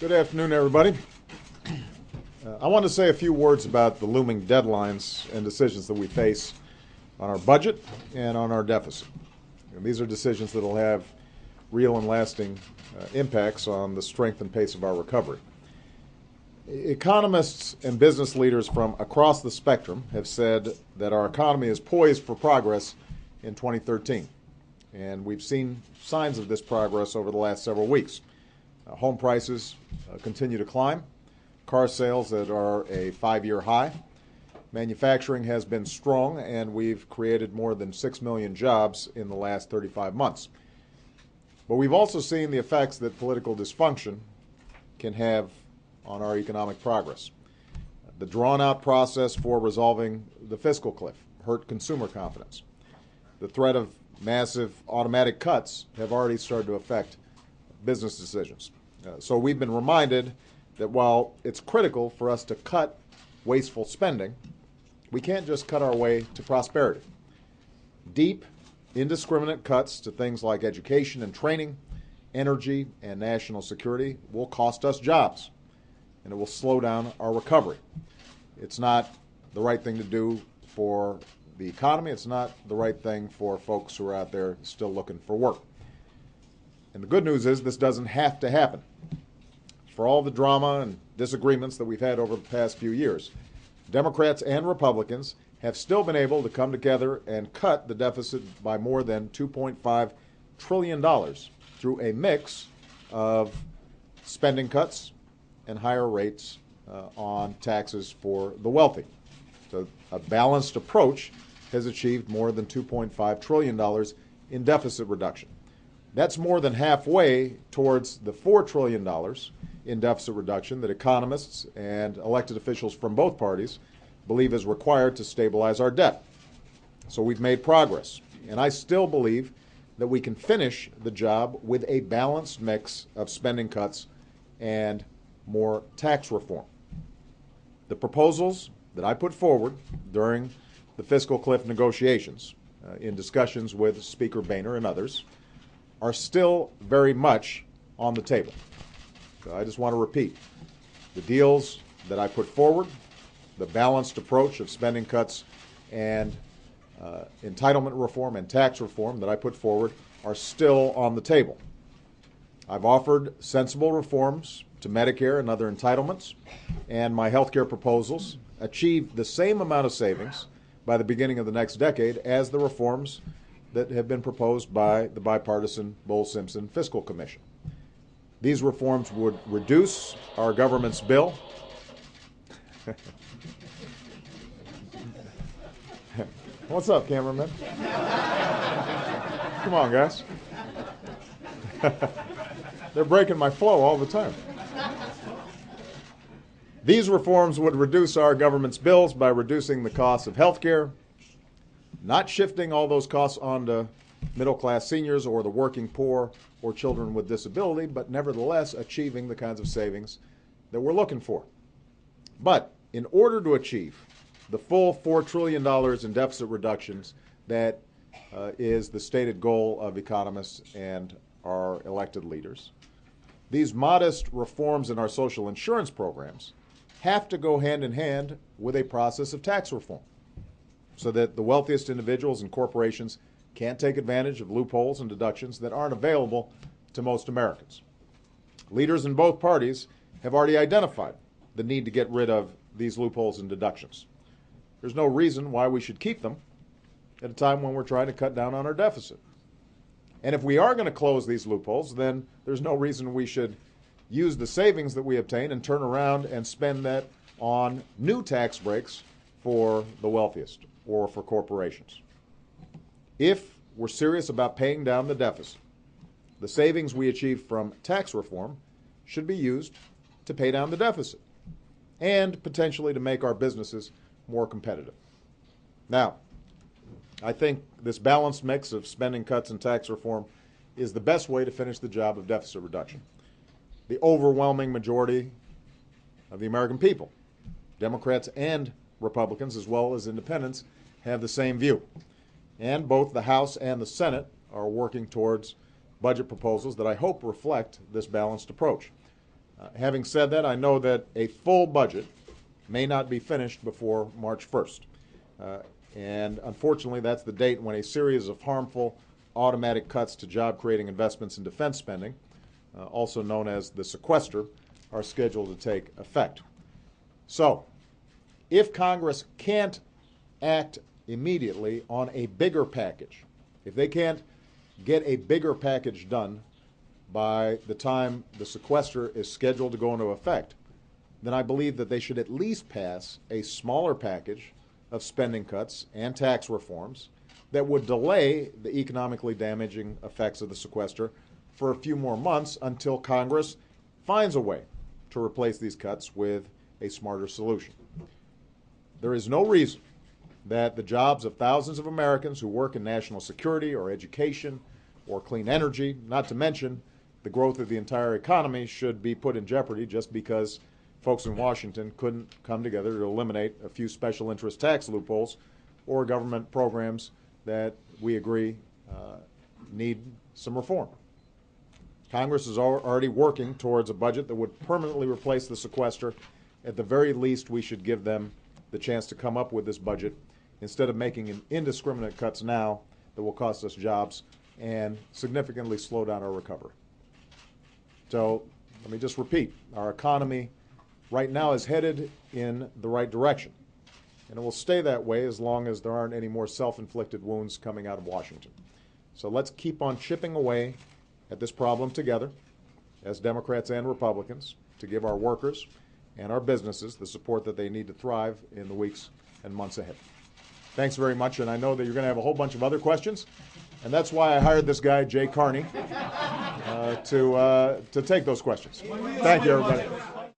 Good afternoon, everybody. I want to say a few words about the looming deadlines and decisions that we face on our budget and on our deficit. And these are decisions that will have real and lasting impacts on the strength and pace of our recovery. Economists and business leaders from across the spectrum have said that our economy is poised for progress in 2013. And we've seen signs of this progress over the last several weeks. Home prices continue to climb. Car sales that are a 5-year high. Manufacturing has been strong, and we've created more than 6 million jobs in the last 35 months. But we've also seen the effects that political dysfunction can have on our economic progress. The drawn-out process for resolving the fiscal cliff hurt consumer confidence. The threat of massive automatic cuts have already started to affect business decisions. So we've been reminded that while it's critical for us to cut wasteful spending, we can't just cut our way to prosperity. Deep, indiscriminate cuts to things like education and training, energy, and national security will cost us jobs, and it will slow down our recovery. It's not the right thing to do for the economy. It's not the right thing for folks who are out there still looking for work. And the good news is this doesn't have to happen. For all the drama and disagreements that we've had over the past few years, Democrats and Republicans have still been able to come together and cut the deficit by more than $2.5 trillion through a mix of spending cuts and higher rates on taxes for the wealthy. So a balanced approach has achieved more than $2.5 trillion in deficit reduction. That's more than halfway towards the $4 trillion in deficit reduction that economists and elected officials from both parties believe is required to stabilize our debt. So we've made progress, and I still believe that we can finish the job with a balanced mix of spending cuts and more tax reform. The proposals that I put forward during the fiscal cliff negotiations in discussions with Speaker Boehner and others are still very much on the table. So I just want to repeat, the deals that I put forward, the balanced approach of spending cuts and entitlement reform and tax reform that I put forward are still on the table. I've offered sensible reforms to Medicare and other entitlements, and my health care proposals achieve the same amount of savings by the beginning of the next decade as the reforms that have been proposed by the bipartisan Bowles-Simpson Fiscal Commission. These reforms would reduce our government's bill. What's up, cameraman? Come on, guys. They're breaking my flow all the time. These reforms would reduce our government's bills by reducing the cost of health care, not shifting all those costs onto middle-class seniors or the working poor or children with disability, but nevertheless achieving the kinds of savings that we're looking for. But in order to achieve the full $4 trillion in deficit reductions that is the stated goal of economists and our elected leaders, these modest reforms in our social insurance programs have to go hand in hand with a process of tax reform, so that the wealthiest individuals and corporations can't take advantage of loopholes and deductions that aren't available to most Americans. Leaders in both parties have already identified the need to get rid of these loopholes and deductions. There's no reason why we should keep them at a time when we're trying to cut down on our deficit. And if we are going to close these loopholes, then there's no reason we should use the savings that we obtain and turn around and spend that on new tax breaks for the wealthiest or for corporations. If we're serious about paying down the deficit, the savings we achieve from tax reform should be used to pay down the deficit and potentially to make our businesses more competitive. Now, I think this balanced mix of spending cuts and tax reform is the best way to finish the job of deficit reduction. The overwhelming majority of the American people, Democrats and Republicans as well as independents, have the same view. And both the House and the Senate are working towards budget proposals that I hope reflect this balanced approach. Having said that, I know that a full budget may not be finished before March 1st. And unfortunately, that's the date when a series of harmful automatic cuts to job-creating investments in defense spending, also known as the sequester, are scheduled to take effect. So, if Congress can't act immediately on a bigger package, if they can't get a bigger package done by the time the sequester is scheduled to go into effect, then I believe that they should at least pass a smaller package of spending cuts and tax reforms that would delay the economically damaging effects of the sequester for a few more months until Congress finds a way to replace these cuts with a smarter solution. There is no reason that the jobs of thousands of Americans who work in national security or education or clean energy, not to mention the growth of the entire economy, should be put in jeopardy just because folks in Washington couldn't come together to eliminate a few special interest tax loopholes or government programs that we agree need some reform. Congress is already working towards a budget that would permanently replace the sequester. At the very least, we should give them the chance to come up with this budget instead of making indiscriminate cuts now that will cost us jobs and significantly slow down our recovery. So let me just repeat, our economy right now is headed in the right direction, and it will stay that way as long as there aren't any more self-inflicted wounds coming out of Washington. So let's keep on chipping away at this problem together as Democrats and Republicans to give our workers and our businesses the support that they need to thrive in the weeks and months ahead. Thanks very much, and I know that you're going to have a whole bunch of other questions, and that's why I hired this guy, Jay Carney, to take those questions. Thank you, everybody.